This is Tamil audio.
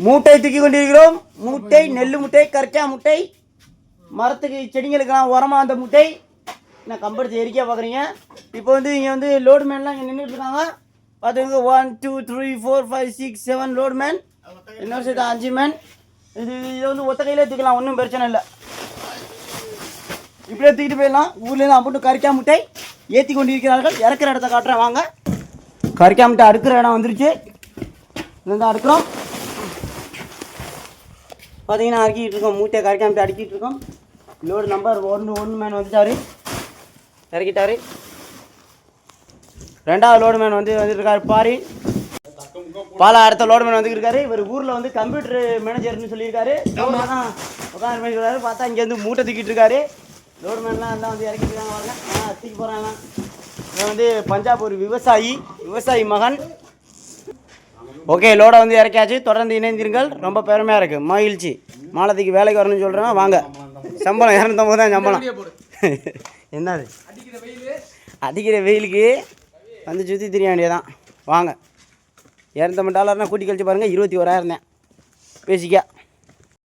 மூட்டை தூக்கி கொண்டிருக்கிறோம். மூட்டை நெல் மூட்டை, கற்கா மூட்டை, மரத்துக்கு செடிங்களுக்கெல்லாம் உரமாக அந்த மூட்டை. நான் கம்பெடுத்து எரிக்கையாக பார்க்குறீங்க. இப்போ வந்து இங்கே வந்து லோடு மேன்லாம் இங்கே நின்றுட்டு இருக்காங்க. பார்த்துங்க 1 2 3 4 5 6 7 லோடு மேன், இன்னொரு சேர்த்து 5 மேன். இதை வந்து ஒத்த கையிலே தூக்கலாம், ஒன்றும் பிரச்சனை இல்லை. இப்படியே தூக்கிட்டு போயிடலாம். ஊர்லேருந்து அம்புட்டு கறிக்கா முட்டை ஏற்றி கொண்டு இருக்கிறார்கள். இறக்குற இடத்த காட்டுறேன் வாங்க. கறிக்கா முட்டை அடுக்கிற இடம் வந்துருச்சு. இதுலேருந்து அடுக்கிறோம். பார்த்தீங்கன்னா அடுக்கிட்டு இருக்கோம். மூட்டை கறிக்கா முட்டை அடுக்கிட்டு இருக்கோம். லோடு நம்பர் 1 மேன் வந்துட்டார், இறக்கிட்டார். ரெண்டாவது லோடு மேன் வந்துருக்காரு பாரி. பாலா அடுத்த லோடு மேன் வந்துருக்காரு. இவர் ஊரில் வந்து கம்ப்யூட்டர் மேனேஜர்னு சொல்லியிருக்காரு. உட்காந்து பண்ணிருக்காரு. பார்த்தா இங்கேருந்து மூட்டை தூக்கிட்டு இருக்காரு. லோடு மேன்லாம் எல்லாம் வந்து இறக்கிட்டு இருக்காங்க பாருங்க. தூக்கி போகிறாங்க. இவன் வந்து பஞ்சாப் ஒரு விவசாயி மகன். ஓகே, லோடை வந்து இறக்கியாச்சு. தொடர்ந்து இணைந்திருங்கள். ரொம்ப பெருமையாக இருக்குது, மகிழ்ச்சி. மாலத்துக்கு வேலைக்கு வரணும்னு சொல்கிறேன் வாங்க. சம்பளம் 250 தான் சம்பளம். என்னது அடிக்கிற வெயிலுக்கு வந்து சுற்றி தெரிய வேண்டியதான். வாங்க, $250 கூட்டி கழிச்சு பாருங்கள். 21,000 தான் பேசிக்கா.